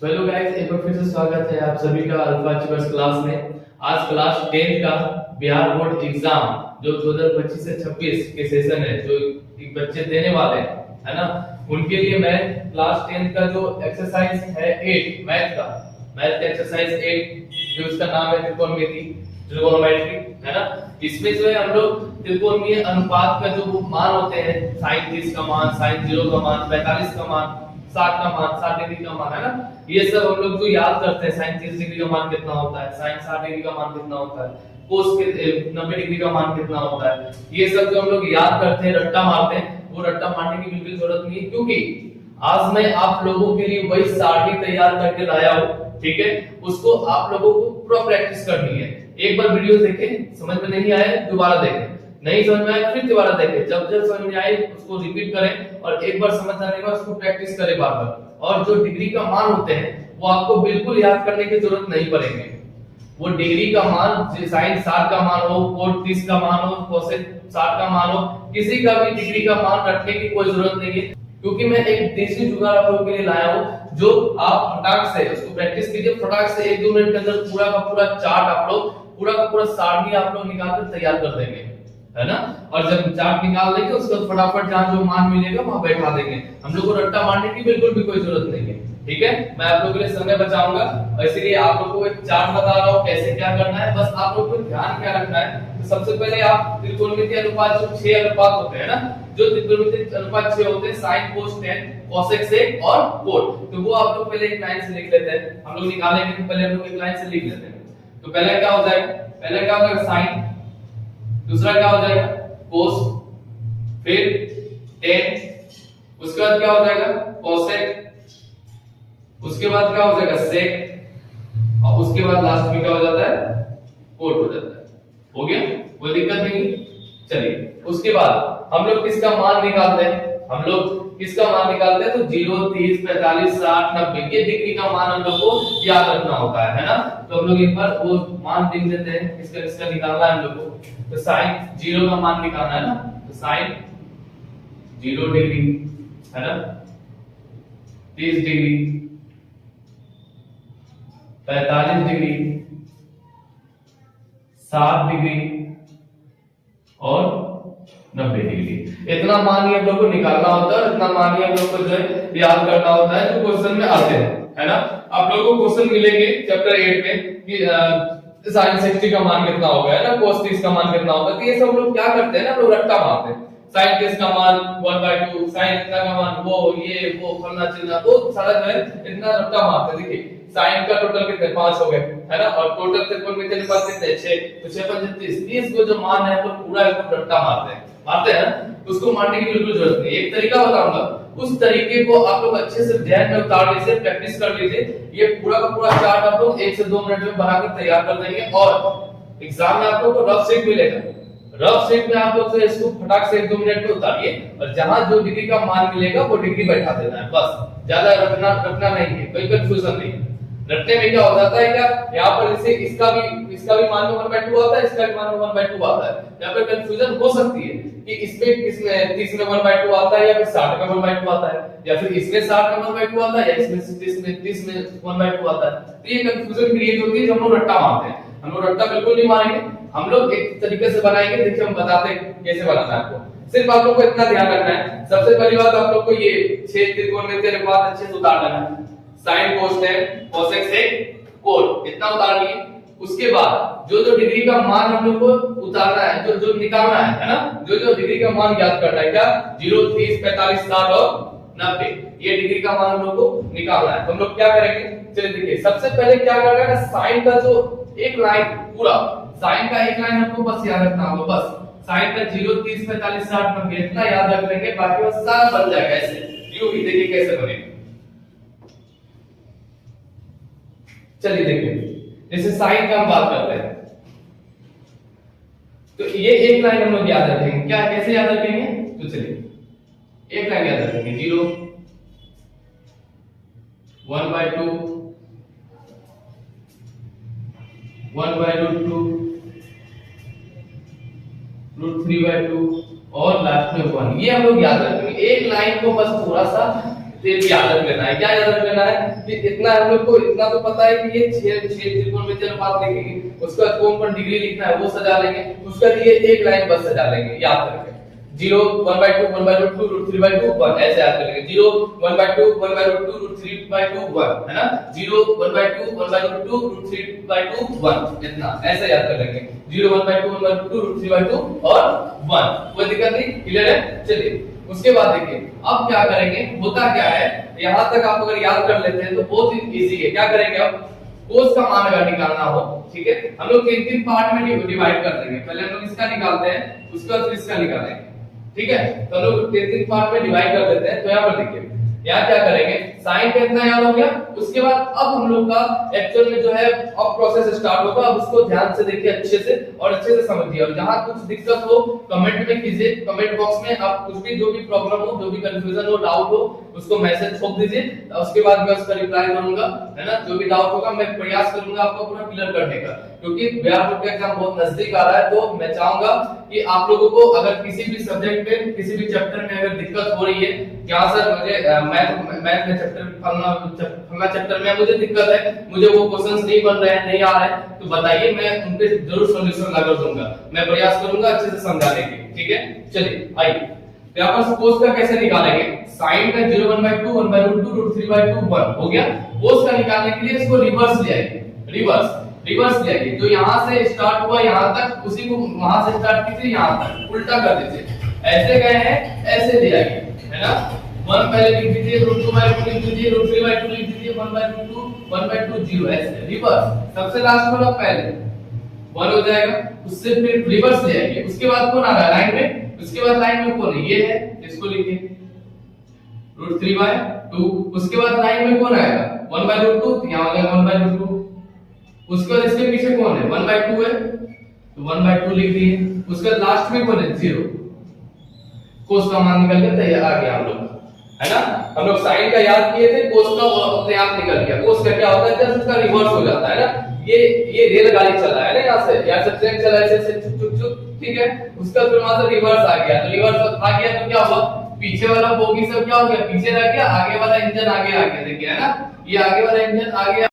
तो hello guys, एक बार फिर से स्वागत है आप सभी का अल्फा अचीवर्स क्लास में। आज क्लास 10 का बिहार बोर्ड एग्जाम जो 2025 से 26 के सेशन है जो एक बच्चे देने वाले हैं, है ना, उनके लिए मैं क्लास 10 का जो एक्सरसाइज है 8 मैथ का एक्सरसाइज 8 जो इसका नाम है त्रिकोणमिति, है ना। इसमें जो है हम लोग त्रिकोणीय अनुपात का जो मान होते हैं, sin 30 का मान, sin 0 का मान, 45 का मान, 60 का मान, 60 डिग्री का मान, है ना। ये सब हम लोग जो याद करते हैं, sin 30 डिग्री का मान कितना होता है, sin 60 डिग्री का मान कितना होता है, cos के 90 डिग्री का मान कितना होता है, ये सब जो हम लोग याद करते हैं, रट्टा मारते हैं, वो रट्टा मारने की बिल्कुल जरूरत नहीं है, क्योंकि आज मैं आप लोगों के लिए वही सारणी तैयार करके लाया हूं। ठीक है, उसको आप लोगों को पूरा प्रैक्टिस करनी है। एक बार वीडियो देखें, समझ में नहीं आए दोबारा देखें, नहीं समझ में आए फिर दोबारा देखें, जब जब समझ में आए उसको रिपीट करें और एक बार समझ आने के बाद उसको प्रैक्टिस करें बार बार। और जो डिग्री का मान होते हैं वो आपको बिल्कुल याद करने की जरूरत नहीं पड़ेगी। वो डिग्री का मान, sin 60 का मान हो, cos 30 का मान हो, cos 60 का मान हो, किसी का भी डिग्री का मान रखने की कोई जरूरत नहीं है, क्योंकि मैं एक देसी जुगाड़ आप लोगों के लिए लाया हूं जो आप फटाक से उसको प्रैक्टिस कीजिए। फटाक से 1-2 मिनट के अंदर पूरा का पूरा चार्ट आप लोग, पूरा का पूरा सारणी आप लोग निकाल कर तैयार कर देंगे, है ना। और जब चार्ट निकाल लेंगे उसके बाद फटाफट जहां जो मान मिलेगा वहां बैठा देंगे। हम लोग को रट्टा मारने की बिल्कुल भी कोई जरूरत नहीं है। ठीक है, मैं आप लोगों के लिए समय बचाऊंगा और इसलिए आप लोगों को एक चार्ट बता रहा हूं कैसे क्या करना है। बस आप लोगों को ध्यान क्या रखना है, तो सबसे पहले आप त्रिकोणमिति अनुपात जो 6 अनुपात होते हैं ना, जो त्रिकोणमिति अनुपात 6 होते हैं, sin cos tan cosec sec और cot, तो वो आप लोग पहले एक लाइन से लिख लेते हैं। हम लोग निकालेंगे तो पहले हम लोग एक लाइन से लिख लेते हैं। तो पहला क्या हो जाएगा, पहला क्या हो जाएगा sin, दूसरा क्या हो जाएगा cos, फिर tan, उसके बाद क्या हो जाएगा cosec, उसके बाद क्या हो जाएगा sec, और उसके बाद लास्ट में क्या हो जाता है cot हो जाता है। हो गया, कोई दिक्कत नहीं। चलिए उसके बाद हम लोग किसका मान निकालते हैं, हम लोग किसका मान निकालते हैं, तो 0, 30, 45, 60, 90 ये डिग्री का मान हम लोग को याद रखना होता है ना। तो हम लोग एक बार वो मान लिख देते हैं, किसका किसका निकालना है हम लोग को। तो sin 0 का मान निकालना है ना, तो sin 0 डिग्री, है ना, 30 डिग्री, 45 डिग्री, 60 डिग्री और 90 डिग्री। इतना मान ही हम लोग को निकालना होता है, इतना मान ही हम लोग को जो है याद करना होता है जो क्वेश्चन में आते हैं, है ना। आप लोगों को क्वेश्चन मिलेंगे चैप्टर 8 में कि sin 60 का मान कितना होगा, है ना, cos 30 का मान कितना होगा। तो ये सब लोग क्या करते हैं ना, लोग रट्टा मारते हैं, sin 30 का मान 1/2, sin इतना का मान वो फलना चिलना, वो सारा जो है इतना रट्टा मारते हैं। देखिए sin का टोटल कितने 5 हो गए, है ना, और टोटल त्रिकोणमिति अनुपात कितने 6, तो 6 5 30 को जो मान है वो पूरा एकदम रट्टा मारते हैं ना। उसको मारने की बिल्कुल जरूरत नहीं। एक तरीका बताऊंगा, उस तरीके को आप लोग अच्छे से ध्यान में उतार लीजिए, प्रैक्टिस कर लीजिए। ये पूरा का पूरा चार्ट आप लोग 1 से 2 मिनट में बनाकर तैयार कर देंगे और एग्जाम में आप लोग को रफ शीट मिलेगा। रफ शीट में आप लोग से इसको फटाक से 1-2 मिनट में उतारिए और जहां जो डिग्री का मान मिलेगा वो डिग्री बैठा देना है, बस ज्यादा रटना नहीं है, कोई कंफ्यूजन नहीं। रटने में क्या हो जाता है, क्या यहाँ पर जैसे इसका भी मान 1/2 आता है, इसका भी मान 1/2 आता है, यहाँ पर कंफ्यूजन हो सकती है कि इसमें 30 में 1/2 आता है या फिर 60 में 1/2 आता है, या फिर इसमें 60 में 1/2 आता है या इसमें 30 में 1/2 आता है। तो ये कंफ्यूजन क्रिएट होती है जब हम लोग रट्टा मारते हैं। हम लोग रट्टा बिल्कुल नहीं मारेंगे, हम लोग एक तरीके से बनाएंगे। देखिए हम बताते हैं कैसे बनाना है आपको। सिर्फ आप लोग को इतना ध्यान रखना है, सबसे पहली बात आप लोग को ये 6 त्रिकोणमिति अनुपात अच्छे से उतार लेना है, sin cos tan cosec sec cot इतना उतार लिए। उसके बाद जो डिग्री का मान हम लोग को उतारना है, जो निकालना है ना, जो डिग्री का मान याद करना है, क्या 0, 30, 45, 60 और 90 ये डिग्री का मान हम लोग को निकालना है। तो हम लोग क्या करेंगे, चलिए देखिए सबसे पहले क्या करना है, साइन का जो एक लाइन, पूरा साइन का एक लाइन हमको बस याद रखना होगा, बस साइन का 0, 30, 45, 60, 90 इतना याद रख लेंगे, बाकी वो सारा बन जाएगा ऐसे। यूं ही देखिए कैसे बनेगा। चलिए देखिए, जैसे साइन का हम बात करते हैं तो ये एक लाइन हम लोग याद रखेंगे। क्या कैसे याद रखेंगे, तो चलिए एक लाइन याद रखेंगे, 0, 1/2, 1/2, √3/2 और लास्ट में 1, ये हम लोग याद रखेंगे। एक लाइन को बस थोड़ा सा तो ये याद रख लेना है। क्या याद रख लेना है कि इतना हम लोग को इतना तो पता है कि ये 6 त्रिकोणमितीय अनुपात लिखेंगे, उसके बाद कौन कौन डिग्री लिखना है वो सजा लेंगे, उसका लिए एक लाइन बस सजा लेंगे, याद रखें 0 1/2 1/2 2 √3/2 1 ऐसे याद करेंगे। 0 1/2 1/2 2 √3/2 1 है ना, 0 1/2 1/2 2 √3/2 1 इतना ऐसे याद कर लेंगे। 0 1/2 1/2 2 √3/2 और 1, कोई दिक्कत नहीं, क्लियर है। चलिए उसके बाद देखिए अब क्या करेंगे, होता क्या है यहां तक आप अगर याद कर लेते हैं तो बहुत ही इजी है। क्या करेंगे अब कोस का मान अगर निकालना हो, ठीक है, हम लोग 3 पार्ट में डिवाइड कर देंगे। पहले हम लोग इसका निकालते हैं, उसके बाद फिर इसका निकालेंगे, ठीक है। तो हम लोग 3 पार्ट में डिवाइड कर देते हैं। तो यहाँ पर देखिए यहाँ क्या करेंगे, साइन का इतना याद हो गया, उसके बाद अब हम लोग का एक्चुअल में जो है अब प्रोसेस स्टार्ट होगा। अब उसको ध्यान से देखिए अच्छे से और अच्छे से समझिए, और जहां कुछ दिक्कत हो कमेंट में कीजिए, कमेंट बॉक्स में आप कुछ भी जो भी प्रॉब्लम हो, जो भी कंफ्यूजन हो, डाउट हो, उसको मैसेज ठोक दीजिए, उसके बाद मैं उसका रिप्लाई करूंगा, है ना। जो भी डाउट होगा मैं प्रयास करूंगा आपको पूरा क्लियर करने का, क्योंकि बिहार बोर्ड का एग्जाम बहुत नजदीक आ रहा है। तो मैं चाहूंगा कि आप लोगों को अगर किसी भी सब्जेक्ट में किसी भी चैप्टर में अगर दिक्कत हो रही है, क्या सर मुझे मैथ में चैप्टर फलना चैप्टर में मुझे दिक्कत है, मुझे वो क्वेश्चंस नहीं बन रहे हैं, नहीं आ रहे हैं, तो बताइए, मैं उनके जरूर सॉल्यूशन लगा दूंगा, मैं प्रयास करूंगा अच्छे से समझाने की, ठीक है। चलिए आइए, तो यहाँ पर कोस का कैसे निकालेंगे, साइन का 0 1/2 1/2 √3/2 1 हो गया। कोस का निकालने के लिए इसको रिवर्स ले आइए, रिवर्स ले आइए। तो यहाँ से स्टार्ट हुआ यहाँ तक, उसी को वहां से स्टार्ट कीजिए यहाँ तक, उल्टा कर दीजिए, ऐसे गए हैं ऐसे ले आइए, है ना। 1 पहले लिख दीजिए, √2/2 लिख दीजिए, √3/2 लिख दीजिए, 1/2 1/2 0 ऐसे रिवर्स। सबसे लास्ट वाला पहले 1 हो जाएगा, उससे फिर रिवर्स ले आइए। उसके बाद कौन आ रहा है लाइन में, उसके बाद लाइन में कौन है, ये है, इसको लिखिए √3/2। उसके बाद लाइन में कौन आएगा 1/2, यहाँ आ गया 1/2। उसके बाद इसके पीछे कौन है 1/2 है, तो 1/2 लिख दिए। उसके बाद लास्ट में कौन है 0, कोस का मान निकल के तैयार आ गया हम लोग, है ना। हम लोग साइन का याद किए थे, कोस का अपने आप निकल गया। कोस का क्या होता है, जस्ट उसका रिवर्स हो जाता है ना। ये रेलगाड़ी चला है ना, यहाँ से ट्रेन चला है ऐसे चुक चुक चुक, ठीक है। उसका फिर वहां से रिवर्स आ गया, तो रिवर्स आ गया तो क्या हुआ, पीछे वाला बोगी सब क्या हो गया, पीछे रह गया, आगे वाला इंजन आगे आ गया, देखिए है ना, ये आगे वाला इंजन आगे